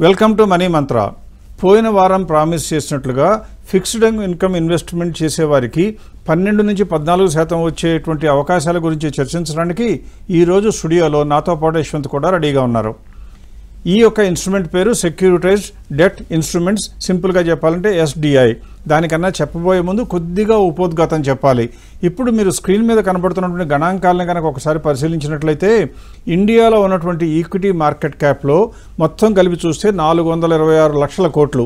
Welcome to money మంత్ర. పోయిన వారం promise చేసినట్లుగా ఫిక్స్డ్ ఇన్కమ్ ఇన్వెస్ట్మెంట్ చేసేవారికి 12 నుంచి 14% వచ్చేటువంటి అవకాశాల గురించి చర్చించడానికి ఈరోజు స్టూడియోలో నాతో పాటు యశ్వంత్ కూడా రెడీగా ఉన్నారు. ఈ యొక్క ఇన్స్ట్రుమెంట్ పేరు సెక్యూరిటైజ్డ్ డెట్ ఇన్స్ట్రుమెంట్స్, సింపుల్గా చెప్పాలంటే SDI. దానికన్నా చెప్పబోయే ముందు కొద్దిగా ఉపోద్ఘాతం చెప్పాలి. ఇప్పుడు మీరు స్క్రీన్ మీద కనబడుతున్నటువంటి గణాంకాలను కనుక ఒకసారి పరిశీలించినట్లయితే ఇండియాలో ఉన్నటువంటి ఈక్విటీ మార్కెట్ క్యాప్లో మొత్తం కలిపి చూస్తే 426 లక్షల కోట్లు.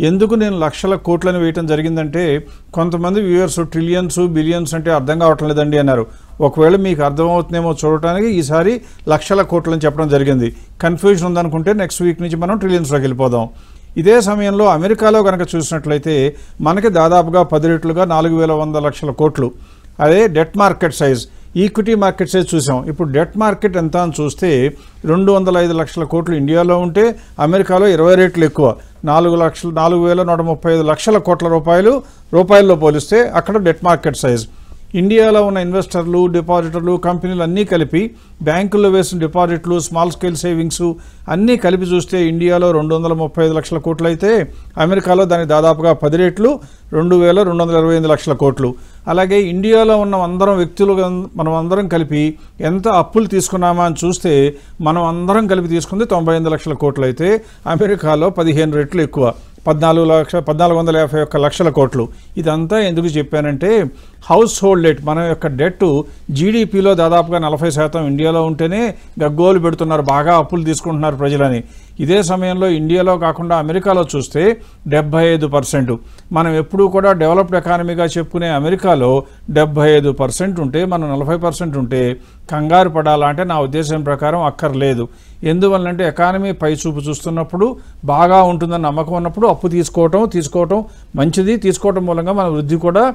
ఎందుకు నేను లక్షల కోట్లను వేయటం జరిగిందంటే కొంతమంది వ్యూవర్స్ ట్రిలియన్స్ బిలియన్స్ అంటే అర్థం కావటం లేదండి అన్నారు. ఒకవేళ మీకు అర్థమవుతుందేమో చూడటానికి ఈసారి లక్షల కోట్లని చెప్పడం జరిగింది. కన్ఫ్యూజన్ ఉందనుకుంటే నెక్స్ట్ వీక్ నుంచి మనం ట్రిలియన్స్లోకి వెళ్ళిపోదాం. ఇదే సమయంలో అమెరికాలో కనుక చూసినట్లయితే మనకి దాదాపుగా 10 రెట్లుగా 4100 లక్షల కోట్లు. అదే debt market size, equity market size చూసాం. ఇప్పుడు డెట్ మార్కెట్ ఎంత అని చూస్తే 205 లక్షల కోట్లు ఇండియాలో ఉంటే అమెరికాలో 20 రెట్లు ఎక్కువ, 4,135 లక్షల కోట్ల రూపాయల్లో పోలిస్తే అక్కడ డెట్ మార్కెట్ సైజ్. ఇండియాలో ఉన్న ఇన్వెస్టర్లు, డిపాజిటర్లు, కంపెనీలు అన్నీ కలిపి బ్యాంకుల్లో వేసిన డిపాజిట్లు, స్మాల్ స్కేల్ సేవింగ్స్ అన్నీ కలిపి చూస్తే ఇండియాలో 235 లక్షల కోట్లు అయితే అమెరికాలో దానికి దాదాపుగా 10 రెట్లు 2,228 లక్షల కోట్లు. అలాగే ఇండియాలో ఉన్న అందరం వ్యక్తులు మనం అందరం కలిపి ఎంత అప్పులు తీసుకున్నామా అని చూస్తే మనం అందరం కలిపి తీసుకుంది 98 లక్షల కోట్లు అయితే అమెరికాలో 15 రెట్లు ఎక్కువ, 1451 లక్షల కోట్లు. ఇదంతా ఎందుకు చెప్పానంటే హౌస్ హోల్డ్ డెట్, మన యొక్క డెట్ జీడిపిలో దాదాపుగా 40% ఇండియాలో ఉంటేనే గగ్గోలు పెడుతున్నారు, బాగా అప్పులు తీసుకుంటున్నారు ప్రజలని. ఇదే సమయంలో ఇండియాలో కాకుండా అమెరికాలో చూస్తే 75%. మనం ఎప్పుడూ కూడా డెవలప్డ్ ఎకానమీగా చెప్పుకునే అమెరికాలో 75% ఉంటే మనం 40% ఉంటే కంగారు పడాలా అంటే నా ఉద్దేశం ప్రకారం అక్కర్లేదు. ఎందువల్లంటే ఎకానమీ పై చూపు చూస్తున్నప్పుడు బాగా ఉంటుందని నమ్మకం ఉన్నప్పుడు అప్పు తీసుకోవటం మంచిది. తీసుకోవటం మూలంగా మన వృద్ధి కూడా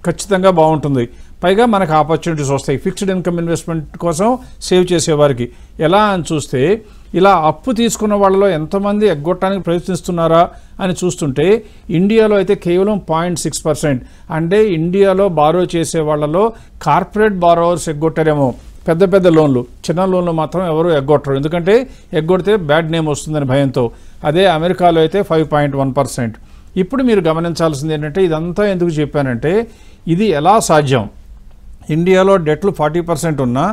ఖచ్చితంగా బాగుంటుంది. పైగా మనకు ఆపర్చునిటీస్ వస్తాయి ఫిక్స్డ్ ఇన్కమ్ ఇన్వెస్ట్మెంట్ కోసం సేవ్ చేసేవారికి. ఎలా అని చూస్తే ఇలా అప్పు తీసుకున్న వాళ్ళలో ఎంతమంది ఎగ్గొట్టడానికి ప్రయత్నిస్తున్నారా అని చూస్తుంటే ఇండియాలో అయితే కేవలం 0.6%. అంటే ఇండియాలో బారో చేసే వాళ్ళలో కార్పొరేట్ బారోవర్స్ ఎగ్గొట్టారేమో. పెద్ద పెద్ద లోన్లు, చిన్న లోన్లు మాత్రం ఎవరు ఎగ్గొట్టరు, ఎందుకంటే ఎగ్గొడితే బ్యాడ్ నేమ్ వస్తుందని భయంతో. అదే అమెరికాలో అయితే 5.1%. ఇప్పుడు మీరు గమనించాల్సింది ఏంటంటే ఇదంతా ఎందుకు చెప్పానంటే ఇది ఎలా సాధ్యం. ఇండియాలో డెట్లు 40% ఉన్నా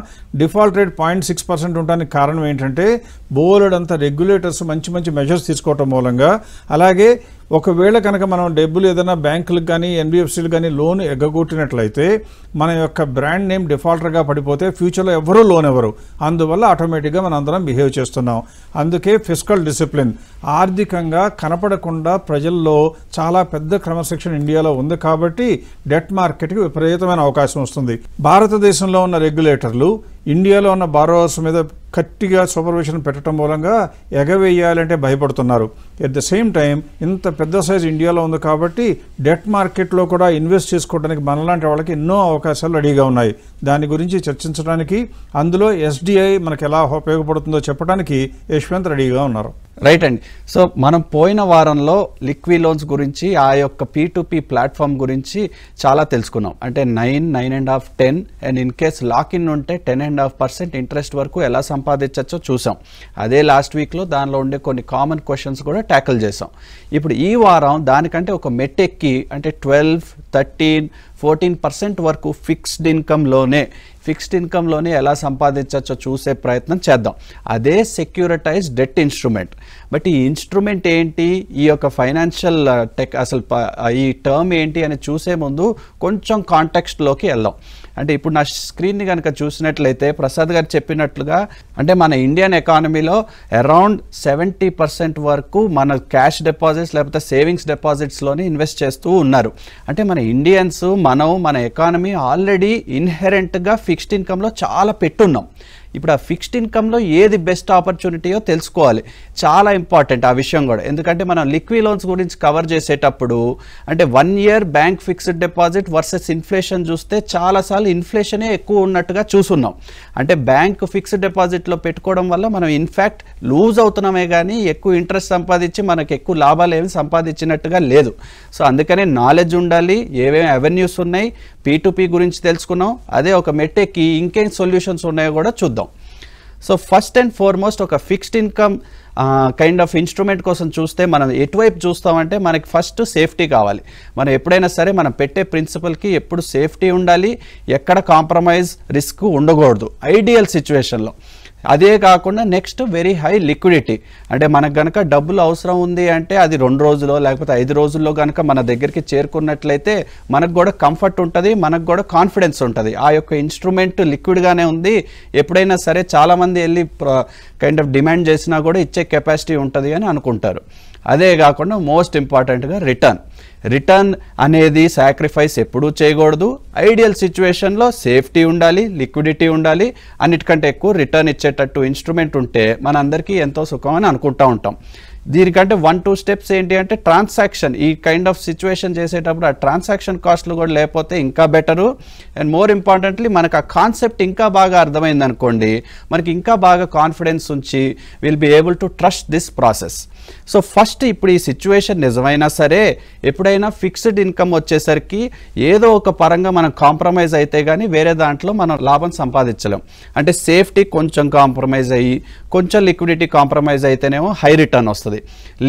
డిఫాల్ట్ రేట్ 0.6% ఉండడానికి కారణం ఏంటంటే బోలెడంత రెగ్యులేటర్స్ మంచి మెజర్స్ తీసుకోవటం మూలంగా. అలాగే ఒకవేళ కనుక మనం డబ్బులు ఏదైనా బ్యాంకులకు కానీ NBFCలు కానీ లోన్ ఎగ్గొట్టినట్లయితే మన యొక్క బ్రాండ్ నేమ్ డిఫాల్టర్గా పడిపోతే ఫ్యూచర్లో ఎవరూ లోన్ ఇవ్వరు. అందువల్ల ఆటోమేటిక్గా మనం అందరం బిహేవ్ చేస్తున్నాం. అందుకే ఫిస్కల్ డిసిప్లిన్, ఆర్థికంగా కనపడకుండా ప్రజల్లో చాలా పెద్ద క్రమశిక్షణ ఇండియాలో ఉంది. కాబట్టి డెట్ మార్కెట్కి విపరీతమైన అవకాశం వస్తుంది. భారతదేశంలో ఉన్న రెగ్యులేటర్లు ఇండియాలో ఉన్న బారోవర్స్ మీద గట్టిగా సూపర్విజన్ పెట్టడం మూలంగా ఎగవేయాలంటే భయపడుతున్నారు. ఎట్ ద సేమ్ టైం ఇంత పెద్ద సైజు ఇండియాలో ఉంది కాబట్టి డెట్ మార్కెట్లో కూడా ఇన్వెస్ట్ చేసుకోవడానికి మనలాంటి వాళ్ళకి ఎన్నో అవకాశాలు రెడీగా ఉన్నాయి. దాని గురించి చర్చించడానికి, అందులో SDI మనకు ఎలా ఉపయోగపడుతుందో చెప్పడానికి యశ్వంత్ రెడీగా ఉన్నారు. రైట్ అండి. సో మనం పోయిన వారంలో లిక్వి లోన్స్ గురించి, ఆ యొక్క P2P ప్లాట్ఫామ్ గురించి చాలా తెలుసుకున్నాం. అంటే 9.5, 10 and in case lock in ఉంటే 10.5% ఇంట్రెస్ట్ వరకు ఎలా సంపాదించచ్చో చూసాం. అదే లాస్ట్ వీక్లో దానిలో ఉండే కొన్ని కామన్ క్వశ్చన్స్ కూడా ట్యాకిల్ చేసాం. ఇప్పుడు ఈ వారం దానికంటే ఒక మెట్టెక్కి అంటే 12, 13, 14% వరకు ఫిక్స్డ్ ఇన్కమ్లోనే ఎలా సంపాదించచ్చో చూసే ప్రయత్నం చేద్దాం. అదే సెక్యూరిటైజ్డ్ డెట్ ఇన్స్ట్రుమెంట్. బట్ ఈ ఇన్స్ట్రుమెంట్ ఏంటి, ఈ యొక్క ఫైనాన్షియల్ అసలు ఈ టర్మ్ ఏంటి అని చూసే ముందు కొంచెం కాంటెక్స్ట్లోకి వెళ్దాం. అంటే ఇప్పుడు నా స్క్రీన్ని కనుక చూసినట్లయితే ప్రసాద్ గారు చెప్పినట్లుగా అంటే మన ఇండియన్ ఎకానమీలో అరౌండ్ 70% వరకు మన క్యాష్ డిపాజిట్స్ లేకపోతే సేవింగ్స్ డిపాజిట్స్లోనే ఇన్వెస్ట్ చేస్తూ ఉన్నారు. అంటే మన ఇండియన్స్ మన ఎకానమీ ఆల్రెడీ ఇన్హెరెంట్గా ఫిక్స్డ్ ఇన్కమ్లో చాలా పెట్టున్నాం. ఇప్పుడు ఆ ఫిక్స్డ్ ఇన్కమ్లో ఏది బెస్ట్ ఆపర్చునిటీయో తెలుసుకోవాలి, చాలా ఇంపార్టెంట్ ఆ విషయం కూడా. ఎందుకంటే మనం లిక్విడ్ లోన్స్ గురించి కవర్ చేసేటప్పుడు అంటే 1 year bank fixed deposit versus inflation చూస్తే చాలాసార్లు ఇన్ఫ్లేషనే ఎక్కువ ఉన్నట్టుగా చూస్తున్నాం. అంటే బ్యాంక్ ఫిక్స్డ్ డిపాజిట్లో పెట్టుకోవడం వల్ల మనం ఇన్ఫ్యాక్ట్ లూజ్ అవుతున్నామే కానీ ఎక్కువ ఇంట్రెస్ట్ సంపాదించి మనకు ఎక్కువ లాభాలు ఏమి సంపాదించినట్టుగా లేదు. సో అందుకనే నాలెడ్జ్ ఉండాలి, ఏమేమి అవెన్యూస్ ఉన్నాయి, P2P గురించి తెలుసుకున్నాం. అదే ఒక మెట్టెక్కి ఇంకేం సొల్యూషన్స్ ఉన్నాయో కూడా చూద్దాం. సో ఫస్ట్ అండ్ ఫార్మోస్ట్ ఒక fixed income kind of instrument కోసం చూస్తే మనం ఎటువైపు చూస్తామంటే మనకి ఫస్ట్ సేఫ్టీ కావాలి. మనం ఎప్పుడైనా సరే మనం పెట్టే ప్రిన్సిపల్కి ఎప్పుడు సేఫ్టీ ఉండాలి, ఎక్కడ కాంప్రమైజ్ రిస్క్ ఉండకూడదు ఐడియల్ సిచ్యువేషన్లో. అదే కాకుండా నెక్స్ట్ వెరీ హై లిక్విడిటీ, అంటే మనకు కనుక డబ్బులు అవసరం ఉంది అంటే అది 2 రోజుల్లో లేకపోతే 5 రోజుల్లో కనుక మన దగ్గరికి చేరుకున్నట్లయితే మనకు కూడా కంఫర్ట్ ఉంటుంది, మనకు కూడా కాన్ఫిడెన్స్ ఉంటుంది. ఆ యొక్క ఇన్స్ట్రుమెంట్ లిక్విడ్గానే ఉంది, ఎప్పుడైనా సరే చాలామంది వెళ్ళి కైండ్ ఆఫ్ డిమాండ్ చేసినా కూడా ఇచ్చే కెపాసిటీ ఉంటుంది అని అనుకుంటారు. అదే కాకుండా మోస్ట్ ఇంపార్టెంట్గా రిటర్న్ అనేది సాక్రిఫైస్ ఎప్పుడూ చేయకూడదు. ఐడియల్ సిచ్యువేషన్లో సేఫ్టీ ఉండాలి, లిక్విడిటీ ఉండాలి, అన్నిటికంటే ఎక్కువ రిటర్న్ ఇచ్చేటట్టు ఇన్స్ట్రుమెంట్ ఉంటే మనందరికీ ఎంతో సుఖం అని అనుకుంటూ ఉంటాం. దీనికంటే 1-2 స్టెప్స్ ఏంటి అంటే ట్రాన్సాక్షన్, ఈ కైండ్ ఆఫ్ సిచ్యువేషన్ చేసేటప్పుడు ఆ ట్రాన్సాక్షన్ కాస్ట్లు కూడా లేకపోతే ఇంకా బెటరు. అండ్ మోర్ ఇంపార్టెంట్లీ మనకు ఆ కాన్సెప్ట్ ఇంకా బాగా అర్థమైంది అనుకోండి, మనకి ఇంకా బాగా కాన్ఫిడెన్స్ ఉంచి will be able to trust this process. So first ఇప్పుడు ఈ సిచ్యువేషన్ నిజమైనా సరే ఎప్పుడైనా ఫిక్స్డ్ ఇన్కమ్ వచ్చేసరికి ఏదో ఒక పరంగా మనం కాంప్రమైజ్ అయితే కానీ వేరే దాంట్లో మనం లాభం సంపాదించలేం. అంటే సేఫ్టీ కొంచెం కాంప్రమైజ్ అయ్యి కొంచెం లిక్విడిటీ కాంప్రమైజ్ అయితేనేమో హై రిటర్న్ వస్తుంది.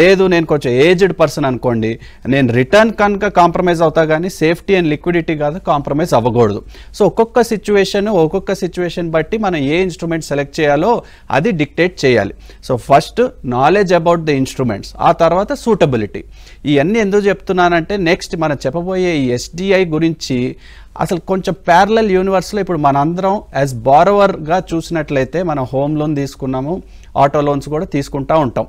లేదు నేను కొంచెం ఏజ్డ్ పర్సన్ అనుకోండి, నేను రిటర్న్ కనుక కాంప్రమైజ్ అవుతా కానీ సేఫ్టీ అండ్ లిక్విడిటీ కాదు కాంప్రమైజ్ అవ్వకూడదు. సో ఒక్కొక్క సిచ్యువేషన్ బట్టి మనం ఏ ఇన్స్ట్రుమెంట్ సెలెక్ట్ చేయాలో అది డిక్టేట్ చేయాలి. So first knowledge about the instruments, ఆ తర్వాత సూటబిలిటీ. ఇవన్నీ ఎందుకు చెప్తున్నానంటే నెక్స్ట్ మనం చెప్పబోయే ఈ ఎస్డిఐ గురించి అసలు కొంచెం ప్యారలల్ యూనివర్స్లో ఇప్పుడు మనందరం యాజ్ బారోవర్గా చూసినట్లయితే మనం హోమ్ లోన్ తీసుకున్నాము, ఆటో లోన్స్ కూడా తీసుకుంటూ ఉంటాం.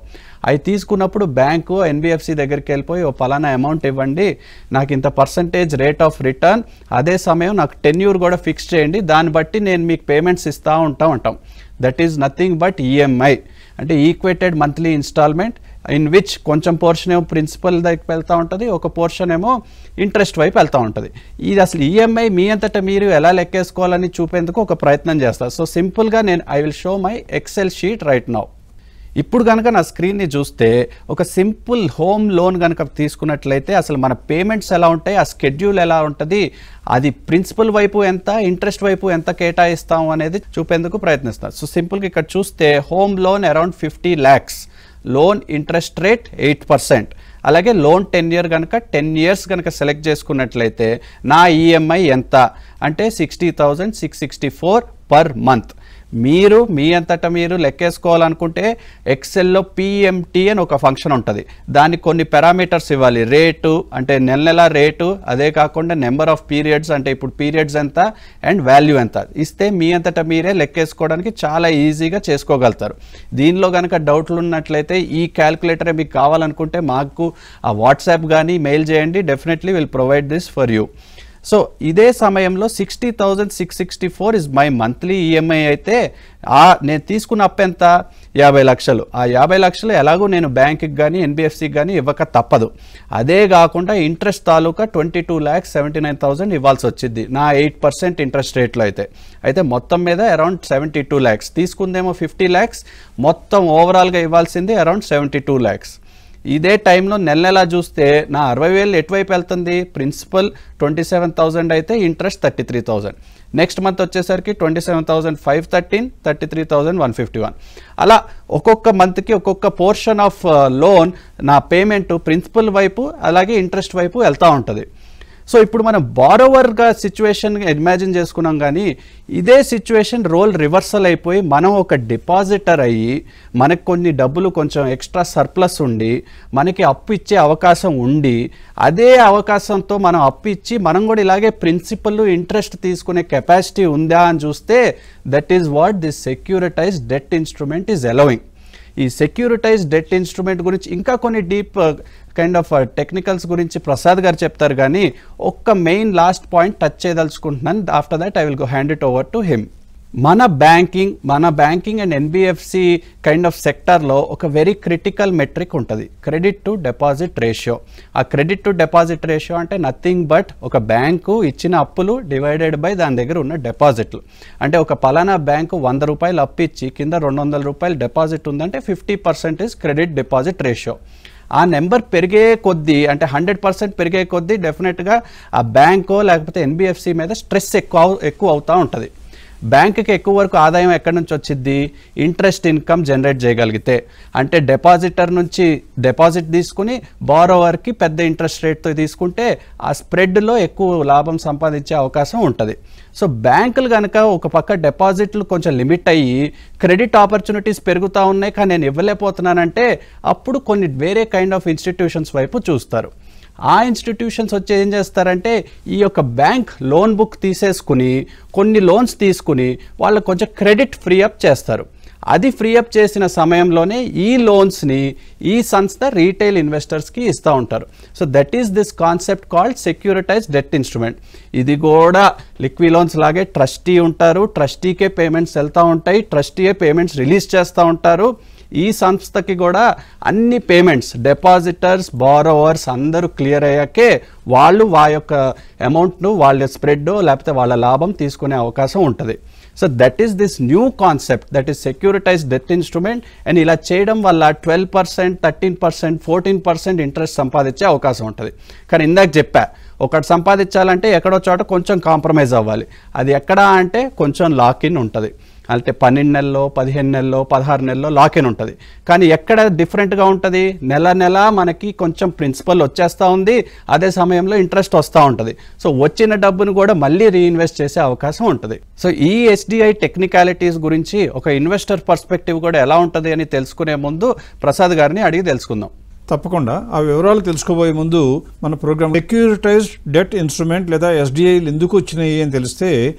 అవి తీసుకున్నప్పుడు బ్యాంకు ఎన్బిఎఫ్సి దగ్గరికి వెళ్ళిపోయి ఓ పలానా అమౌంట్ ఇవ్వండి, నాకు ఇంత పర్సంటేజ్ రేట్ ఆఫ్ రిటర్న్, అదే సమయం నాకు టెన్యూర్ కూడా ఫిక్స్ చేయండి, దాన్ని బట్టి నేను మీకు పేమెంట్స్ ఇస్తూ ఉంటాం. That is nothing but EMI, అంటే equated monthly instalment, in which కొంచెం పోర్షన్ ఏమో ప్రిన్సిపల్ దగ్గరికి వెళ్తూ ఉంటుంది, ఒక పోర్షన్ ఏమో ఇంట్రెస్ట్ వైపు వెళ్తూ ఉంటుంది. ఇది అసలు ఈఎంఐ మీ అంతటా మీరు ఎలా లెక్కేసుకోవాలని చూపేందుకు ఒక ప్రయత్నం చేస్తారు. సో సింపుల్గా I will show my Excel sheet right now. ఇప్పుడు కనుక నా స్క్రీన్ని చూస్తే ఒక సింపుల్ హోమ్ లోన్ కనుక తీసుకున్నట్లయితే అసలు మన పేమెంట్స్ ఎలా ఉంటాయి, ఆ స్కెడ్యూల్ ఎలా ఉంటుంది, అది ప్రిన్సిపల్ వైపు ఎంత, ఇంట్రెస్ట్ వైపు ఎంత కేటాయిస్తాం అనేది చూపేందుకు ప్రయత్నిస్తాం. సో సింపుల్గా ఇక్కడ చూస్తే home loan around 50 lakhs, loan interest rate 8%. అలాగే లోన్ 10 year కనుక 10 years కనుక సెలెక్ట్ చేసుకున్నట్లయితే నా ఈఎంఐ ఎంత అంటే 60,664 పర్ మంత్. మీరు మీ అంతటా మీరు లెక్కేసుకోవాలనుకుంటే ఎక్సెల్లో పిఎంటీ అని ఒక ఫంక్షన్ ఉంటుంది, దానికి కొన్ని పారామీటర్స్ ఇవ్వాలి. రేటు అంటే నెల రేటు, అదే కాకుండా నెంబర్ ఆఫ్ పీరియడ్స్ అంటే ఇప్పుడు పీరియడ్స్ ఎంత అండ్ వాల్యూ ఎంత ఇస్తే మీ అంతటా మీరే లెక్కేసుకోవడానికి చాలా ఈజీగా చేసుకోగలుగుతారు. దీనిలో కనుక డౌట్లు ఉన్నట్లయితే ఈ క్యాల్కులేటరే మీకు కావాలనుకుంటే మాకు ఆ వాట్సాప్ కానీ మెయిల్ చేయండి, definitely will provide this for you. So ఇదే సమయంలో 60,664 ఇస్ మై మంత్లీ ఈఎంఐ అయితే నేను తీసుకున్న అప్పు ఎంత 50 లక్షలు. ఆ 50 లక్షలు ఎలాగో నేను బ్యాంకుకి కానీ ఎన్బిఎఫ్సికి కానీ ఇవ్వక తప్పదు. అదే కాకుండా ఇంట్రెస్ట్ తాలూకా 22,79,000 ఇవ్వాల్సి వచ్చింది నా 8% ఇంట్రెస్ట్ రేట్లో అయితే మొత్తం మీద అరౌండ్ 72 lakhs. తీసుకుందేమో 50 lakhs, మొత్తం ఓవరాల్గా ఇవ్వాల్సింది అరౌండ్ 72 lakhs. ఇదే టైంలో నెల చూస్తే నా 60,000 ఎటువైపు వెళ్తుంది, ప్రిన్సిపల్ 27,000 అయితే ఇంట్రెస్ట్ 33,000. నెక్స్ట్ మంత్ వచ్చేసరికి 27,513, 33,151. అలా ఒక్కొక్క మంత్కి ఒక్కొక్క పోర్షన్ ఆఫ్ లోన్ నా పేమెంట్ ప్రిన్సిపల్ వైపు అలాగే ఇంట్రెస్ట్ వైపు వెళ్తూ ఉంటుంది. సో ఇప్పుడు మనం బారోవర్గా సిచ్యువేషన్ ఇమాజిన్ చేసుకున్నాం, కానీ ఇదే సిచ్యువేషన్ రోల్ రివర్సల్ అయిపోయి మనం ఒక డిపాజిటర్ అయ్యి మనకు కొన్ని డబ్బులు కొంచెం ఎక్స్ట్రా సర్ప్లస్ ఉండి మనకి అప్పు ఇచ్చే అవకాశం ఉండి అదే అవకాశంతో మనం అప్పు ఇచ్చి మనం కూడా ఇలాగే ప్రిన్సిపల్ ఇంట్రెస్ట్ తీసుకునే కెపాసిటీ ఉందా అని చూస్తే that is what this securitised debt instrument is allowing. ఈ సెక్యూరిటైజ్డ్ డెట్ ఇన్స్ట్రుమెంట్ గురించి ఇంకా కొన్ని డీప్ కైండ్ ఆఫ్ టెక్నికల్స్ గురించి ప్రసాద్ గారు చెప్తారు, కానీ ఒక్క మెయిన్ లాస్ట్ పాయింట్ టచ్ చేయదలుచుకుంటున్నాను. After that I will go hand it over to him. మన banking and NBFC kind of సెక్టర్లో ఒక వెరీ క్రిటికల్ మెట్రిక్ ఉంటుంది, క్రెడిట్ టు డిపాజిట్ రేషియో. ఆ క్రెడిట్ టు డిపాజిట్ రేషియో అంటే నథింగ్ బట్ ఒక bank ఇచ్చిన అప్పులు డివైడెడ్ బై దాని దగ్గర ఉన్న డిపాజిట్లు. అంటే ఒక పలానా బ్యాంకు 100 రూపాయలు అప్పు ఇచ్చి కింద 200 రూపాయలు డిపాజిట్ ఉందంటే 50% ఇస్ క్రెడిట్ డిపాజిట్ రేషియో. ఆ నెంబర్ పెరిగే కొద్దీ అంటే 100% పెరిగే కొద్దీ డెఫినెట్గా ఆ బ్యాంకో లేకపోతే ఎన్బిఎఫ్సి మీద స్ట్రెస్ ఎక్కువ అవుతూ ఉంటుంది. బ్యాంకుకి ఎక్కువ వరకు ఆదాయం ఎక్కడి నుంచి వచ్చింది? ఇంట్రెస్ట్ ఇన్కమ్ జనరేట్ చేయగలిగితే. అంటే డిపాజిటర్ నుంచి డిపాజిట్ తీసుకుని బారోవర్కి పెద్ద ఇంట్రెస్ట్ రేట్తో తీసుకుంటే ఆ స్ప్రెడ్లో ఎక్కువ లాభం సంపాదించే అవకాశం ఉంటుంది. సో బ్యాంకులు కనుక ఒక పక్క డిపాజిట్లు కొంచెం లిమిట్ అయ్యి క్రెడిట్ ఆపర్చునిటీస్ పెరుగుతూ ఉన్నాయి కానీ నేను ఇవ్వలేకపోతున్నానంటే అప్పుడు కొన్ని వేరే కైండ్ ఆఫ్ ఇన్స్టిట్యూషన్స్ వైపు చూస్తారు. ఆ ఇన్స్టిట్యూషన్స్ వచ్చి ఏం చేస్తారంటే ఈ యొక్క బ్యాంక్ లోన్ బుక్ తీసేసుకుని కొన్ని లోన్స్ తీసుకుని వాళ్ళకు కొంచెం క్రెడిట్ ఫ్రీ అప్ చేస్తారు. అది ఫ్రీ అప్ చేసిన సమయంలోనే ఈ లోన్స్ని ఈ సంస్థ రీటైల్ ఇన్వెస్టర్స్కి ఇస్తూ ఉంటారు. So that is this concept called securitize debt instrument. ఇది కూడా లిక్విడ్ లోన్స్ లాగే ట్రస్టీ ఉంటారు, ట్రస్టీకే పేమెంట్స్ వెళ్తూ ఉంటాయి, ట్రస్టీయే పేమెంట్స్ రిలీజ్ చేస్తూ ఉంటారు. ఈ సంస్థకి కూడా అన్ని పేమెంట్స్ డిపాజిటర్స్ బారోవర్స్ అందరూ క్లియర్ అయ్యాకే వాళ్ళు యొక్క అమౌంట్ను వాళ్ళ స్ప్రెడ్ లేకపోతే వాళ్ళ లాభం తీసుకునే అవకాశం ఉంటుంది. So that is this new concept, that is securitize debt instrument. And ఇలా చేయడం వల్ల 12%, 13%, 14% ఇంట్రెస్ట్ సంపాదించే అవకాశం ఉంటుంది. కానీ ఇందాక చెప్పా ఒకటి సంపాదించాలంటే ఎక్కడో చోట కొంచెం కాంప్రమైజ్ అవ్వాలి. అది ఎక్కడా అంటే కొంచెం లాక్-ఇన్ ఉంటుంది. అంటే 12 నెలల్లో 15 నెలల్లో 16 నెలల్లో లాక్-ఇన్ ఉంటుంది. కానీ ఎక్కడ డిఫరెంట్గా ఉంటుంది? నెల నెల మనకి కొంచెం ప్రిన్సిపల్ వచ్చేస్తూ ఉంది, అదే సమయంలో ఇంట్రెస్ట్ వస్తూ ఉంటుంది. సో వచ్చిన డబ్బును కూడా మళ్ళీ రీఇన్వెస్ట్ చేసే అవకాశం ఉంటుంది. సో ఈ ఎస్డిఐ టెక్నికాలిటీస్ గురించి ఒక ఇన్వెస్టర్ పర్స్పెక్టివ్ కూడా ఎలా ఉంటుంది అని తెలుసుకునే ముందు ప్రసాద్ గారిని అడిగి తెలుసుకుందాం. తప్పకుండా ఆ వివరాలు తెలుసుకోబోయే ముందు మన ప్రోగ్రామ్ సెక్యూరిటైజ్డ్ డెట్ ఇన్స్ట్రుమెంట్ లేదా ఎస్డిఐలు ఎందుకు వచ్చినాయి అని తెలిస్తే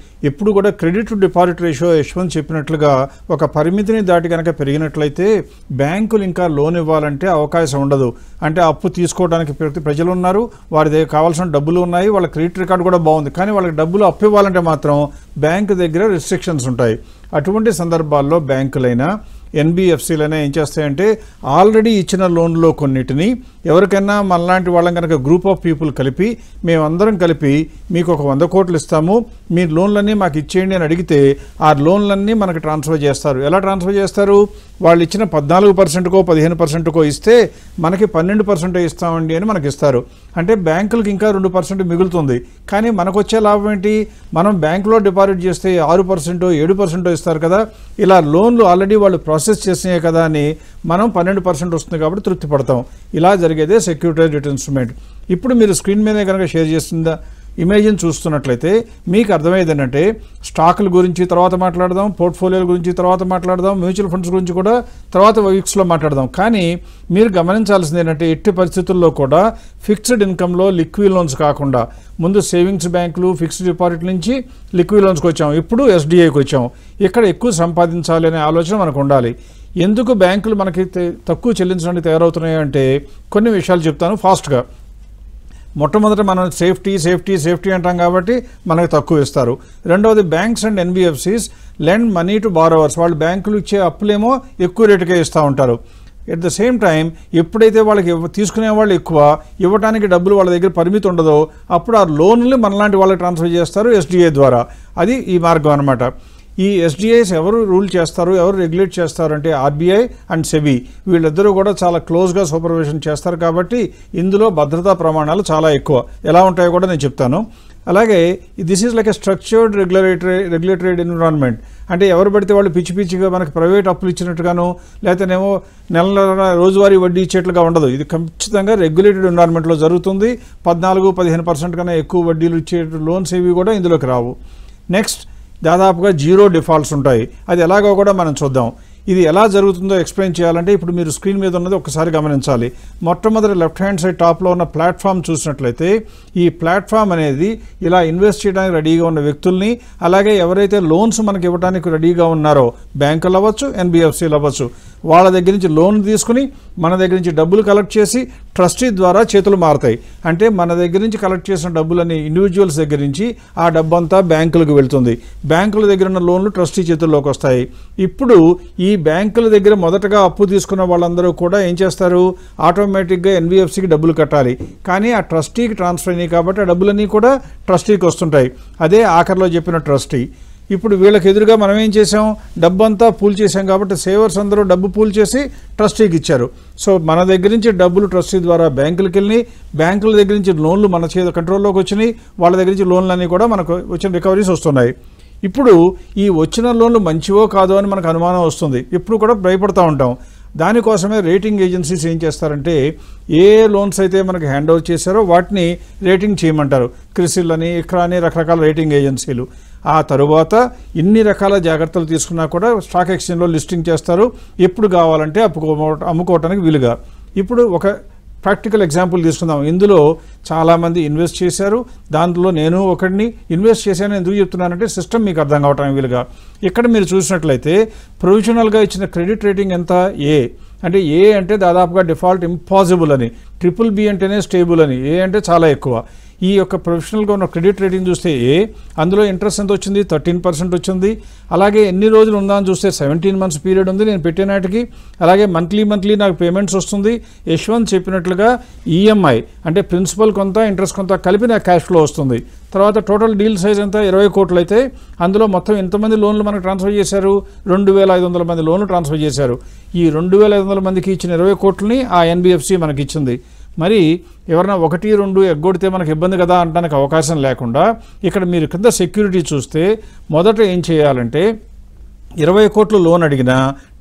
ఎప్పుడు కూడా credit to deposit ratio Yashwant చెప్పినట్లుగా ఒక పరిమితిని దాటి కనుక పెరిగినట్లయితే బ్యాంకులు ఇంకా లోన్ ఇవ్వాలంటే అవకాశం ఉండదు. అంటే అప్పు తీసుకోవడానికి ప్రజలు ఉన్నారు, వారి దగ్గర కావాల్సిన డబ్బులు ఉన్నాయి, వాళ్ళ క్రెడిట్ రికార్డు కూడా బాగుంది, కానీ వాళ్ళకి డబ్బులు అప్పు ఇవ్వాలంటే మాత్రం బ్యాంకు దగ్గర రిస్ట్రిక్షన్స్ ఉంటాయి. అటువంటి సందర్భాల్లో బ్యాంకులైనా ఎన్బిఎఫ్సీలైనా ఏం చేస్తాయంటే ఆల్రెడీ ఇచ్చిన లోన్లో కొన్నిటిని ఎవరికైనా మనలాంటి వాళ్ళం కనుక గ్రూప్ ఆఫ్ పీపుల్ కలిపి మేమందరం కలిపి మీకు ఒక 100 కోట్లు ఇస్తాము, మీ లోన్లన్నీ మాకు ఇచ్చేయండి అని అడిగితే ఆ లోన్లన్నీ మనకు ట్రాన్స్ఫర్ చేస్తారు. ఎలా ట్రాన్స్ఫర్ చేస్తారు? వాళ్ళు ఇచ్చిన 14%కో 15%కో ఇస్తే మనకి 12% ఇస్తామండి అని మనకి ఇస్తారు. అంటే బ్యాంకులకు ఇంకా 2% మిగులుతుంది. కానీ మనకు వచ్చే లాభం ఏంటి? మనం బ్యాంకులో డిపాజిట్ చేస్తే 6%, 7% ఇస్తారు కదా. ఇలా లోన్లు ఆల్రెడీ వాళ్ళు ప్రాసెస్ చేసినాయి కదా అని మనం 12% వస్తుంది కాబట్టి తృప్తి పడతాం. ఇలా జరిగేదే సెక్యూరిటైజ్డ్ డెట్ ఇన్స్ట్రుమెంట్. ఇప్పుడు మీరు స్క్రీన్ మీదే కనుక షేర్ చేస్తుందా ఇమేజ్ని చూస్తున్నట్లయితే మీకు అర్థమయ్యేది ఏంటంటే స్టాకుల గురించి తర్వాత మాట్లాడదాం, పోర్ట్ఫోలియోల గురించి తర్వాత మాట్లాడదాం, మ్యూచువల్ ఫండ్స్ గురించి కూడా తర్వాత వీక్స్లో మాట్లాడదాం. కానీ మీరు గమనించాల్సింది ఏంటంటే ఎట్టి పరిస్థితుల్లో కూడా ఫిక్స్డ్ ఇన్కమ్లో లిక్విడ్ లోన్స్ కాకుండా ముందు సేవింగ్స్ బ్యాంకులు ఫిక్స్డ్ డిపాజిట్ నుంచి లిక్విడ్ లోన్స్కి వచ్చాం, ఇప్పుడు ఎస్డిఐకి వచ్చాం. ఇక్కడ ఎక్కువ సంపాదించాలి అనే ఆలోచన మనకు ఉండాలి. ఎందుకు బ్యాంకులు మనకి తక్కువ చెల్లించడానికి తయారవుతున్నాయి అంటే కొన్ని విషయాలు చెప్తాను ఫాస్ట్గా. మొట్టమొదట మనం సేఫ్టీ అంటాం కాబట్టి మనకు తక్కువ ఇస్తారు. రెండవది banks and NBFCs lend money to borrowers. వాళ్ళు బ్యాంకులు ఇచ్చే అప్పులేమో ఎక్కువ రేటుకే ఇస్తూ ఉంటారు. ఎట్ ద సేమ్ టైం ఎప్పుడైతే వాళ్ళకి తీసుకునే వాళ్ళు ఎక్కువ, ఇవ్వడానికి డబ్బులు వాళ్ళ దగ్గర పరిమితి ఉండదో అప్పుడు ఆ లోన్లు మనలాంటి వాళ్ళకి ట్రాన్స్ఫర్ చేస్తారు ఎస్డిఐ ద్వారా. అది ఈ మార్గం అనమాట. ఈ ఎస్డిఐస్ ఎవరు రూల్ చేస్తారు, ఎవరు రెగ్యులేట్ చేస్తారు అంటే ఆర్బీఐ అండ్ సెబీ. వీళ్ళిద్దరూ కూడా చాలా క్లోజ్గా సూపర్విజన్ చేస్తారు కాబట్టి ఇందులో భద్రతా ప్రమాణాలు చాలా ఎక్కువ. ఎలా ఉంటాయో కూడా నేను చెప్తాను. అలాగే this is like a structured regulatory environment. అంటే ఎవరు పడితే వాళ్ళు పిచ్చిగా మనకి ప్రైవేట్ అప్పులు ఇచ్చినట్టుగాను లేకపోతేనేమో నెల రోజువారీ వడ్డీ ఇచ్చేట్లుగా ఉండదు. ఇది ఖచ్చితంగా రెగ్యులేటెడ్ ఎన్విరాన్మెంట్లో జరుగుతుంది. 14-15% కన్నా ఎక్కువ వడ్డీలు ఇచ్చే లోన్స్ ఏవి కూడా ఇందులోకి రావు. నెక్స్ట్ దాదాపుగా 0 డిఫాల్ట్స్ ఉంటాయి. అది ఎలాగో కూడా మనం చూద్దాం. ఇది ఎలా జరుగుతుందో ఎక్స్ప్లెయిన్ చేయాలంటే ఇప్పుడు మీరు స్క్రీన్ మీద ఉన్నది ఒకసారి గమనించాలి. మొట్టమొదటి లెఫ్ట్ హ్యాండ్ సైడ్ టాప్లో ఉన్న ప్లాట్ఫామ్ చూసినట్లయితే ఈ ప్లాట్ఫామ్ అనేది ఇలా ఇన్వెస్ట్ చేయడానికి రెడీగా ఉన్న వ్యక్తుల్ని, అలాగే ఎవరైతే లోన్స్ మనకి ఇవ్వడానికి రెడీగా ఉన్నారో బ్యాంకులు అవ్వచ్చు, ఎన్బిఎఫ్సీలు అవ్వచ్చు, వాళ్ళ దగ్గర నుంచి లోన్ తీసుకుని మన దగ్గర నుంచి డబ్బులు కలెక్ట్ చేసి ట్రస్టీ ద్వారా చేతులు మారుతాయి. అంటే మన దగ్గర నుంచి కలెక్ట్ చేసిన డబ్బులని ఇండివిజువల్స్ దగ్గర నుంచి ఆ డబ్బంతా బ్యాంకులకు వెళ్తుంది. బ్యాంకుల దగ్గర ఉన్న లోన్లు ట్రస్టీ చేతుల్లోకి వస్తాయి. ఇప్పుడు ఈ బ్యాంకుల దగ్గర మొదటగా అప్పు తీసుకున్న వాళ్ళందరూ కూడా ఏం చేస్తారు? ఆటోమేటిక్గా ఎన్బిఎఫ్సికి డబ్బులు కట్టాలి. కానీ ఆ ట్రస్టీకి ట్రాన్స్ఫర్ అయినాయి కాబట్టి ఆ డబ్బులన్నీ కూడా ట్రస్టీకి వస్తుంటాయి. అదే ఆఖరిలో చెప్పిన ట్రస్టీ. ఇప్పుడు వీళ్ళకి ఎదురుగా మనం ఏం చేసాం? డబ్బంతా పూల్ చేసాం కాబట్టి సేవర్స్ అందరూ డబ్బు పూల్ చేసి ట్రస్టీకి ఇచ్చారు. సో మన దగ్గర నుంచి డబ్బులు ట్రస్టీ ద్వారా బ్యాంకులకు వెళ్ళినాయి, బ్యాంకుల దగ్గర నుంచి లోన్లు మన కంట్రోల్లోకి వచ్చినాయి, వాళ్ళ దగ్గర నుంచి లోన్లన్నీ కూడా మనకు వచ్చిన రికవరీస్ వస్తున్నాయి. ఇప్పుడు ఈ వచ్చిన లోన్లు మంచివో కాదో అని మనకు అనుమానం వస్తుంది, ఇప్పుడు కూడా భయపడుతూ ఉంటాం. దానికోసమే రేటింగ్ ఏజెన్సీస్ ఏం చేస్తారంటే ఏ లోన్స్ అయితే మనకి హ్యాండ్ ఓవర్ చేశారో వాటిని రేటింగ్ చేయమంటారు. క్రిసిల్ అని, ఇక్రా అని రకరకాల రేటింగ్ ఏజెన్సీలు. ఆ తరువాత ఇన్ని రకాల జాగ్రత్తలు తీసుకున్నా కూడా స్టాక్ ఎక్స్చేంజ్లో లిస్టింగ్ చేస్తారు, ఎప్పుడు కావాలంటే అమ్ముకోవటానికి వీలుగా. ఇప్పుడు ఒక ప్రాక్టికల్ ఎగ్జాంపుల్ తీసుకుందాం. ఇందులో చాలామంది ఇన్వెస్ట్ చేశారు, దాంట్లో నేను ఒకడిని ఇన్వెస్ట్ చేశాను. ఎందుకు చెప్తున్నానంటే సిస్టమ్ మీకు అర్థం కావటం వీలుగా. ఇక్కడ మీరు చూసినట్లయితే ప్రొవిజనల్గా ఇచ్చిన క్రెడిట్ రేటింగ్ ఎంత? ఏ అంటే ఏ అంటే దాదాపుగా డిఫాల్ట్ ఇంపాసిబుల్ అని, BBB అంటేనే స్టేబుల్ అని, ఏ అంటే చాలా ఎక్కువ. ఈ యొక్క ప్రొఫెషనల్గా ఉన్న క్రెడిట్ రేటింగ్ చూస్తే ఏ, అందులో ఇంట్రెస్ట్ ఎంత వచ్చింది? 13% వచ్చింది. అలాగే ఎన్ని రోజులు ఉందా అని చూస్తే 17 months పీరియడ్ ఉంది నేను పెట్టే నాటికి. అలాగే మంత్లీ నాకు పేమెంట్స్ వస్తుంది. యశ్వంత్ చెప్పినట్లుగా ఈఎంఐ అంటే ప్రిన్సిపల్ కొంత ఇంట్రెస్ట్ కొంత కలిపి నాకు క్యాష్ ఫ్లో వస్తుంది. తర్వాత టోటల్ డీల్ సైజ్ ఎంత? 20 కోట్లు అయితే అందులో మొత్తం ఎంతమంది లోన్లు మనకు ట్రాన్స్ఫర్ చేశారు? 2500 మంది లోన్లు ట్రాన్స్ఫర్ చేశారు. ఈ 2500 మందికి ఇచ్చిన 20 కోట్లని ఆ ఎన్బిఎఫ్సి మనకి ఇచ్చింది. మరి ఎవరైనా 1-2 ఎగ్గొడితే మనకు ఇబ్బంది కదా అనడానికి అవకాశం లేకుండా ఇక్కడ మీరు కింద సెక్యూరిటీ చూస్తే మొదట ఏం చేయాలంటే 20 కోట్లు లోన్ అడిగినా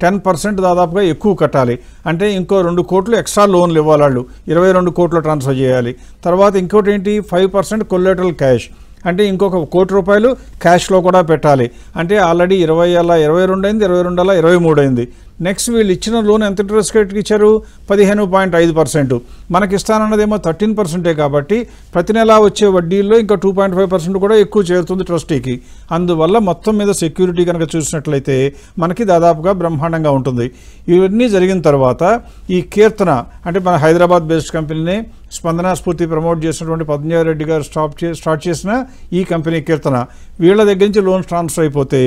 10% దాదాపుగా ఎక్కువ కట్టాలి. అంటే ఇంకో 2 కోట్లు ఎక్స్ట్రా లోన్లు ఇవ్వాలి వాళ్ళు, 22 కోట్లు ట్రాన్స్ఫర్ చేయాలి. తర్వాత ఇంకోటి ఏంటి? 5% కొల్లెటరల్ క్యాష్, అంటే ఇంకొక 1 కోటి రూపాయలు క్యాష్లో కూడా పెట్టాలి. అంటే ఆల్రెడీ 20 అలా 22 అయింది, 22 అలా 23 అయింది. నెక్స్ట్ వీళ్ళు ఇచ్చిన లోన్ ఎంత ఇంట్రెస్ట్ రేట్కి ఇచ్చారు? 15.5%. మనకి ఇస్తానన్నదేమో 13% కాబట్టి ప్రతి నెల వచ్చే వడ్డీల్లో ఇంకా 2.5% కూడా ఎక్కువ చేరుతుంది ట్రస్టీకి. అందువల్ల మొత్తం మీద సెక్యూరిటీ కనుక చూసినట్లయితే మనకి దాదాపుగా బ్రహ్మాండంగా ఉంటుంది. ఇవన్నీ జరిగిన తర్వాత ఈ కీర్తన అంటే మన హైదరాబాద్ బేస్డ్ కంపెనీని స్పందన స్ఫూర్తి ప్రమోట్ చేసినటువంటి పద్మజాయ రెడ్డి గారు స్టార్ట్ చేసిన ఈ కంపెనీ కీర్తన, వీళ్ళ దగ్గర నుంచి లోన్స్ ట్రాన్స్ఫర్ అయిపోతే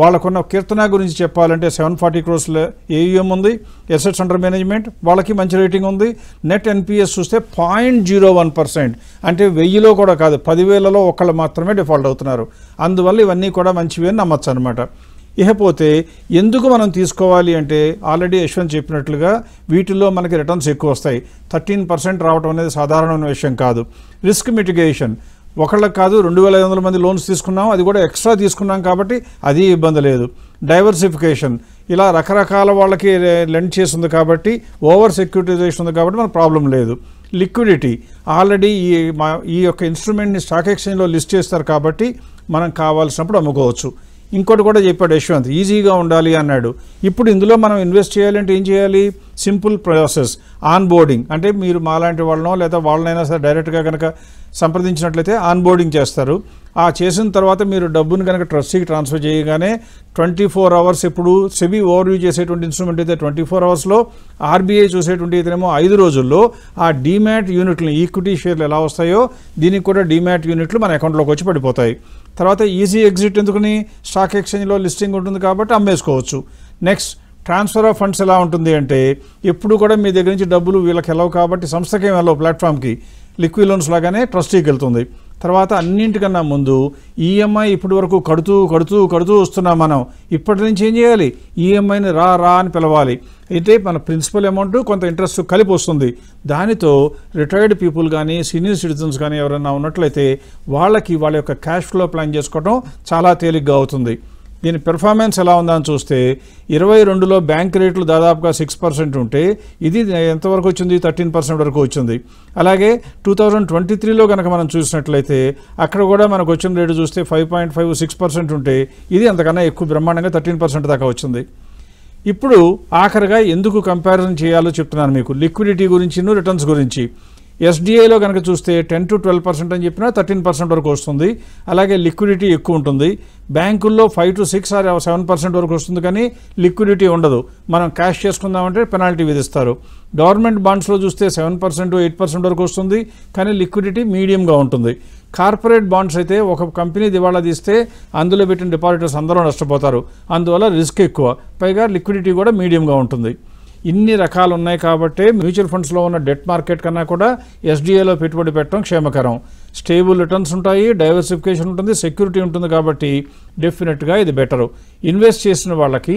వాళ్ళకున్న కీర్తన గురించి చెప్పాలంటే 740 crores ఏయుఎం ఉంది, అసెట్స్ అండర్ మేనేజ్మెంట్, వాళ్ళకి మంచి రేటింగ్ ఉంది. నెట్ ఎన్పిఎస్ చూస్తే 0.01%, అంటే 1000లో కూడా కాదు 10,000లో ఒకళ్ళు మాత్రమే డిఫాల్ట్ అవుతున్నారు. అందువల్ల ఇవన్నీ కూడా మంచివి అని నమ్మచ్చు అనమాట. ఇకపోతే ఎందుకు మనం తీసుకోవాలి అంటే ఆల్రెడీ యశ్వంత్ చెప్పినట్లుగా వీటిల్లో మనకి రిటర్న్స్ ఎక్కువ వస్తాయి. 13% రావడం అనేది సాధారణమైన విషయం కాదు. రిస్క్ మిటిగేషన్, ఒకళ్ళకి కాదు 2500 మంది లోన్స్ తీసుకున్నాం, అది కూడా ఎక్స్ట్రా తీసుకున్నాం కాబట్టి అది ఇబ్బంది లేదు. డైవర్సిఫికేషన్, ఇలా రకరకాల వాళ్ళకి లెండ్ చేస్తుంది కాబట్టి ఓవర్ సెక్యూరిటైజేషన్ ఉంది కాబట్టి మనకు ప్రాబ్లం లేదు. లిక్విడిటీ, ఆల్రెడీ ఈ యొక్క ఇన్స్ట్రుమెంట్ని స్టాక్ ఎక్స్చేంజ్లో లిస్ట్ చేస్తారు కాబట్టి మనం కావాల్సినప్పుడు అమ్ముకోవచ్చు. ఇంకోటి కూడా చెప్పాడు యశ్వంత్, ఈజీగా ఉండాలి అన్నాడు. ఇప్పుడు ఇందులో మనం ఇన్వెస్ట్ చేయాలంటే ఏం చేయాలి? Simple process, on boarding. అంటే మీరు మాలాంటి వాళ్ళనో లేదా వాళ్ళనైనా సరే డైరెక్ట్గా కనుక సంప్రదించినట్లయితే ఆన్ బోర్డింగ్ చేస్తారు. ఆ చేసిన తర్వాత మీరు డబ్బును కనుక ట్రస్టీకి ట్రాన్స్ఫర్ చేయగానే 24 hours, ఇప్పుడు సెబీ ఓవర్వ్యూ చేసేటువంటి ఇన్స్ట్రుమెంట్ అయితే 24 hours, ఆర్బీఐ చూసేటువంటి అయితేనేమో 5 రోజుల్లో ఆ డీమ్యాట్ యూనిట్లు, ఈక్విటీ షేర్లు ఎలా వస్తాయో దీనికి కూడా డీమ్యాట్ యూనిట్లు మన అకౌంట్లోకి వచ్చి పడిపోతాయి. తర్వాత ఈజీ ఎగ్జిట్ ఎందుకని? స్టాక్ ఎక్స్చేంజ్లో లిస్టింగ్ ఉంటుంది కాబట్టి అమ్మేసుకోవచ్చు. నెక్స్ట్ ట్రాన్స్ఫర్ ఆఫ్ ఫండ్స్ ఎలా ఉంటుంది అంటే ఎప్పుడు కూడా మీ దగ్గర నుంచి డబ్బులు వీళ్ళకి వెళ్ళవు కాబట్టి సంస్థకేం వెళ్ళవు, ప్లాట్ఫామ్కి లిక్విడ్ లోన్స్ లాగానే ట్రస్టీకి వెళ్తుంది. తర్వాత అన్నింటికన్నా ముందు ఈఎంఐ ఇప్పటి వరకు కడుతూ వస్తున్నాం మనం. ఇప్పటి నుంచి ఏం చేయాలి? ఈఎంఐని రా అని పిలవాలి. అయితే మన ప్రిన్సిపల్ అమౌంట్ కొంత ఇంట్రెస్ట్ కలిపి వస్తుంది. దానితో రిటైర్డ్ పీపుల్ కానీ సీనియర్ సిటిజన్స్ కానీ ఎవరైనా ఉన్నట్లయితే వాళ్ళకి వాళ్ళ యొక్క క్యాష్ ఫ్లో ప్లాన్ చేసుకోవడం చాలా తేలిగ్గా అవుతుంది. దీని పెర్ఫార్మెన్స్ ఎలా ఉందని చూస్తే 22లో బ్యాంక్ రేట్లు దాదాపుగా 6% ఉంటే ఇది ఎంతవరకు వచ్చింది? 13% వరకు వచ్చింది. అలాగే 2023లో కనుక మనం చూసినట్లయితే అక్కడ కూడా మనకు వచ్చిన రేటు చూస్తే 5.56% ఉంటే ఇది అంతకన్నా ఎక్కువ బ్రహ్మాండంగా 13% దాకా వచ్చింది. ఇప్పుడు ఆఖరిగా ఎందుకు కంపారిజన్ చేయాలో చెప్తున్నాను మీకు, లిక్విడిటీ గురించి రిటర్న్స్ గురించి. ఎస్డిఐలో కనుక చూస్తే 10 to 12% అని చెప్పినా 13% వరకు వస్తుంది. అలాగే లిక్విడిటీ ఎక్కువ ఉంటుంది. బ్యాంకుల్లో 5 to 6 or 7% వరకు వస్తుంది, కానీ లిక్విడిటీ ఉండదు. మనం క్యాష్ చేసుకుందామంటే పెనాల్టీ విధిస్తారు. గవర్నమెంట్ బాండ్స్లో చూస్తే 7%, 8% వరకు వస్తుంది, కానీ లిక్విడిటీ మీడియంగా ఉంటుంది. కార్పొరేట్ బాండ్స్ అయితే ఒక కంపెనీ దివాళా తీస్తే అందులో పెట్టిన డిపాజిటర్స్ అందరూ నష్టపోతారు. అందువల్ల రిస్క్ ఎక్కువ, పైగా లిక్విడిటీ కూడా మీడియంగా ఉంటుంది. ఇన్ని రకాలు ఉన్నాయి కాబట్టి మ్యూచువల్ ఫండ్స్లో ఉన్న డెట్ మార్కెట్ కన్నా కూడా ఎస్డిఐలో పెట్టుబడి పెట్టడం క్షేమకరం. స్టేబుల్ రిటర్న్స్ ఉంటాయి, డైవర్సిఫికేషన్ ఉంటుంది, సెక్యూరిటీ ఉంటుంది కాబట్టి డెఫినెట్గా ఇది బెటరు. ఇన్వెస్ట్ చేసిన వాళ్ళకి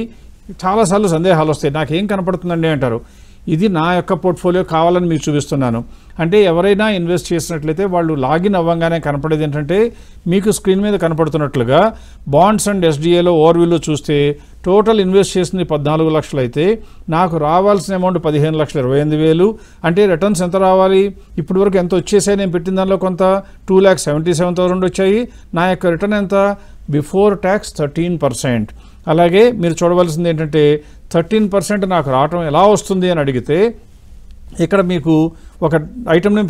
చాలాసార్లు సందేహాలు వస్తాయి, నాకేం కనపడుతుందండి అంటారు. ఇది నా యొక్క పోర్ట్ఫోలియో కావాలని మీకు చూపిస్తున్నాను. అంటే ఎవరైనా ఇన్వెస్ట్ చేసినట్లయితే వాళ్ళు లాగిన్ అవ్వగానే కనపడేది ఏంటంటే మీకు స్క్రీన్ మీద కనపడుతున్నట్లుగా బాండ్స్ అండ్ ఎస్డిఏలో ఓవర్వ్యూలో చూస్తే టోటల్ ఇన్వెస్ట్ చేసింది 14 లక్షలు అయితే నాకు రావాల్సిన అమౌంట్ 15,28,000. అంటే రిటర్న్స్ ఎంత రావాలి? ఇప్పటి వరకు ఎంత వచ్చేసాయి? నేను పెట్టిన దానిలో కొంత 2,77,000 వచ్చాయి. నా యొక్క రిటర్న్ ఎంత? Before tax 13%. అలాగే మీరు చూడవలసింది ఏంటంటే 13% నాకు రావటం ఎలా వస్తుంది అని అడిగితే ఇక్కడ మీకు ఒక ఐటమ్ని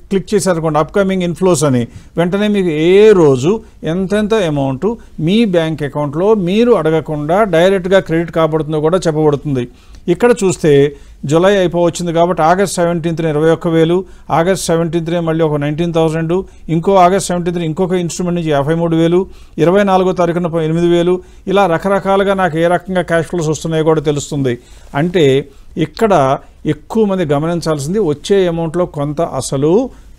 క్లిక్ చేశారనుకోండి, అప్కమింగ్ ఇన్ఫ్లోస్ అని, వెంటనే మీకు ఏ రోజు ఎంతెంత అమౌంట్ మీ బ్యాంక్ అకౌంట్లో మీరు అడగకుండా డైరెక్ట్గా క్రెడిట్ కాబడుతుందో కూడా చెప్పబడుతుంది. ఇక్కడ చూస్తే జూలై అయిపోవచ్చింది కాబట్టి ఆగస్ట్ 17th 21,000, ఆగస్ట్ 17th మళ్ళీ ఒక 19,000, ఇంకో ఆగస్ట్ 17th ఇంకొక ఇన్స్ట్రుమెంట్ నుంచి 53,000, 24వ తారీఖున 8,000, ఇలా రకరకాలుగా నాకు ఏ రకంగా క్యాష్ ఫ్లోస్ వస్తున్నాయో కూడా తెలుస్తుంది. అంటే ఇక్కడ ఎక్కువ మంది గమనించాల్సింది వచ్చే అమౌంట్లో కొంత అసలు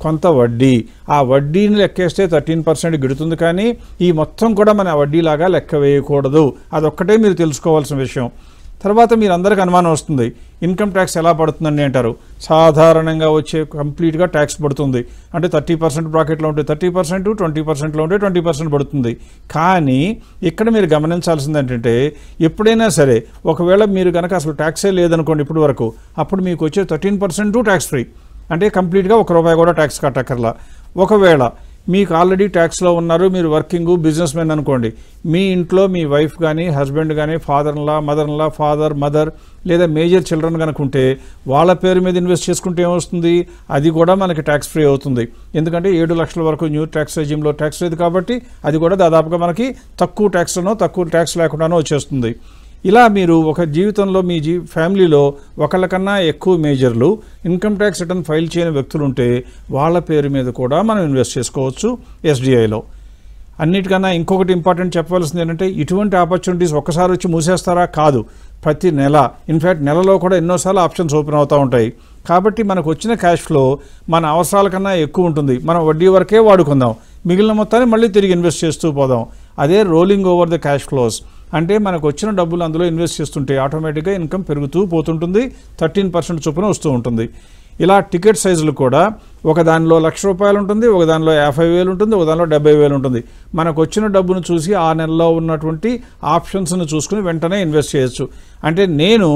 కొంత వడ్డీ. ఆ వడ్డీని లెక్కేస్తే 13% గిడుతుంది, కానీ ఈ మొత్తం కూడా మన వడ్డీలాగా లెక్క వేయకూడదు. అదొక్కటే మీరు తెలుసుకోవాల్సిన విషయం. తర్వాత మీరు అందరికీ అనుమానం వస్తుంది, ఇన్కమ్ ట్యాక్స్ ఎలా పడుతుందండి అంటారు. సాధారణంగా వచ్చే కంప్లీట్గా ట్యాక్స్ పడుతుంది. అంటే 30% బ్రాకెట్లో ఉంటే 30%, 20%లో ఉంటే 20% పడుతుంది. కానీ ఇక్కడ మీరు గమనించాల్సింది ఏంటంటే ఎప్పుడైనా సరే ఒకవేళ మీరు కనుక అసలు ట్యాక్సే లేదనుకోండి ఇప్పటి వరకు, అప్పుడు మీకు వచ్చే 13% ట్యాక్స్ ఫ్రీ. అంటే కంప్లీట్గా ₹1 కూడా ట్యాక్స్ కట్టక్కర్లా. ఒకవేళ మీకు ఆల్రెడీ ట్యాక్స్లో ఉన్నారు, మీరు వర్కింగ్ బిజినెస్ మెన్ అనుకోండి, మీ ఇంట్లో మీ వైఫ్ కానీ హస్బెండ్ కానీ father in law father mother లేదా మేజర్ చిల్డ్రన్ కనుక ఉంటే వాళ్ళ పేరు మీద ఇన్వెస్ట్ చేసుకుంటే ఏమొస్తుంది? అది కూడా మనకి ట్యాక్స్ ఫ్రీ అవుతుంది. ఎందుకంటే 7 లక్షల వరకు న్యూ ట్యాక్స్ రెజిమ్లో ట్యాక్స్ లేదు కాబట్టి అది కూడా దాదాపుగా మనకి తక్కువ ట్యాక్స్ లేకుండానో వచ్చేస్తుంది. ఇలా మీరు ఒక జీవితంలో మీ ఫ్యామిలీలో ఒకళ్ళకన్నా ఎక్కువ మేజర్లు ఇన్కమ్ ట్యాక్స్ రిటర్న్ ఫైల్ చేయని వ్యక్తులు ఉంటే వాళ్ళ పేరు మీద కూడా మనం ఇన్వెస్ట్ చేసుకోవచ్చు ఎస్డిఐలో. అన్నిటికన్నా ఇంకొకటి ఇంపార్టెంట్ చెప్పవలసింది ఏంటంటే ఇటువంటి ఆపర్చునిటీస్ ఒక్కసారి వచ్చి మూసేస్తారా? కాదు, ప్రతి నెల, ఇన్ఫ్యాక్ట్ నెలలో కూడా ఎన్నోసార్లు ఆప్షన్స్ ఓపెన్ అవుతూ ఉంటాయి. కాబట్టి మనకు వచ్చిన క్యాష్ ఫ్లో మన అవసరాల కన్నా ఎక్కువ ఉంటుంది. మనం వడ్డీ వరకే వాడుకుందాం, మిగిలిన మొత్తాన్ని మళ్ళీ తిరిగి ఇన్వెస్ట్ చేస్తూ పోదాం. అదే rolling over the cash flows. అంటే మనకు వచ్చిన డబ్బులు అందులో ఇన్వెస్ట్ చేస్తుంటే ఆటోమేటిక్గా ఇన్కమ్ పెరుగుతూ పోతుంటుంది, 13% చొప్పున వస్తూ ఉంటుంది. ఇలా టికెట్ సైజులు కూడా ఒక దానిలో ₹1,00,000 ఉంటుంది, ఒక దానిలో 50,000 ఉంటుంది, ఒక దానిలో 70,000 ఉంటుంది. మనకు వచ్చిన డబ్బును చూసి ఆ నెలలో ఉన్నటువంటి ఆప్షన్స్ను చూసుకుని వెంటనే ఇన్వెస్ట్ చేయొచ్చు. అంటే నేను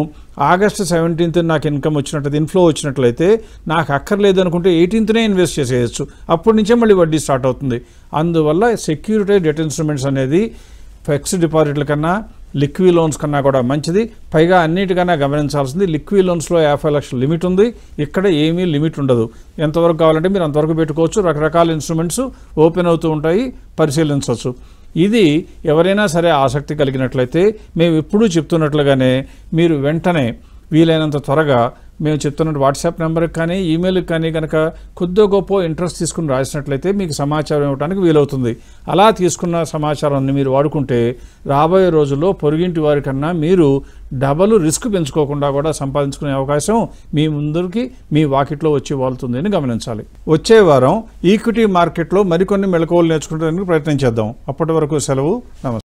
ఆగస్ట్ 17th నాకు ఇన్కమ్ వచ్చినట్లయితే, ఇన్ఫ్లో వచ్చినట్లయితే నాకు అక్కర్లేదు అనుకుంటే 18th ఇన్వెస్ట్ చేసేయచ్చు. అప్పటి నుంచే మళ్ళీ వడ్డీ స్టార్ట్ అవుతుంది. అందువల్ల సెక్యూరిటైజ్ డెట్ ఇన్స్ట్రుమెంట్స్ అనేది ఫిక్స్డ్ డిపాజిట్ల కన్నా లిక్విడ్ లోన్స్ కన్నా కూడా మంచిది. పైగా అన్నిటికన్నా గమనించాల్సింది లిక్విడ్ లోన్స్లో 50 లక్షల లిమిట్ ఉంది, ఇక్కడ ఏమీ లిమిట్ ఉండదు. ఎంతవరకు కావాలంటే మీరు అంతవరకు పెట్టుకోవచ్చు. రకరకాల ఇన్స్ట్రుమెంట్స్ ఓపెన్ అవుతూ ఉంటాయి, పరిశీలించవచ్చు. ఇది ఎవరైనా సరే ఆసక్తి కలిగినట్లయితే మేము ఎప్పుడూ చెప్తున్నట్లుగానే మీరు వెంటనే వీలైనంత త్వరగా మేము చెప్తున్న వాట్సాప్ నెంబర్కి కానీ ఈమెయిల్కి కానీ కనుక కొద్దిగా గొప్ప ఇంట్రెస్ట్ తీసుకుని రాసినట్లయితే మీకు సమాచారం ఇవ్వడానికి వీలవుతుంది. అలా తీసుకున్న సమాచారాన్ని మీరు వాడుకుంటే రాబోయే రోజుల్లో పొరుగింటి వారికన్నా మీరు డబల్ రిస్క్ పెంచుకోకుండా కూడా సంపాదించుకునే అవకాశం మీ ముందుకి మీ వాకిట్లో వచ్చి వాళ్తుంది అని గమనించాలి. వచ్చే వారం ఈక్విటీ మార్కెట్లో మరికొన్ని మెళకువలు నేర్చుకోవడానికి ప్రయత్నం చేద్దాం. అప్పటి వరకు సెలవు. నమస్తే.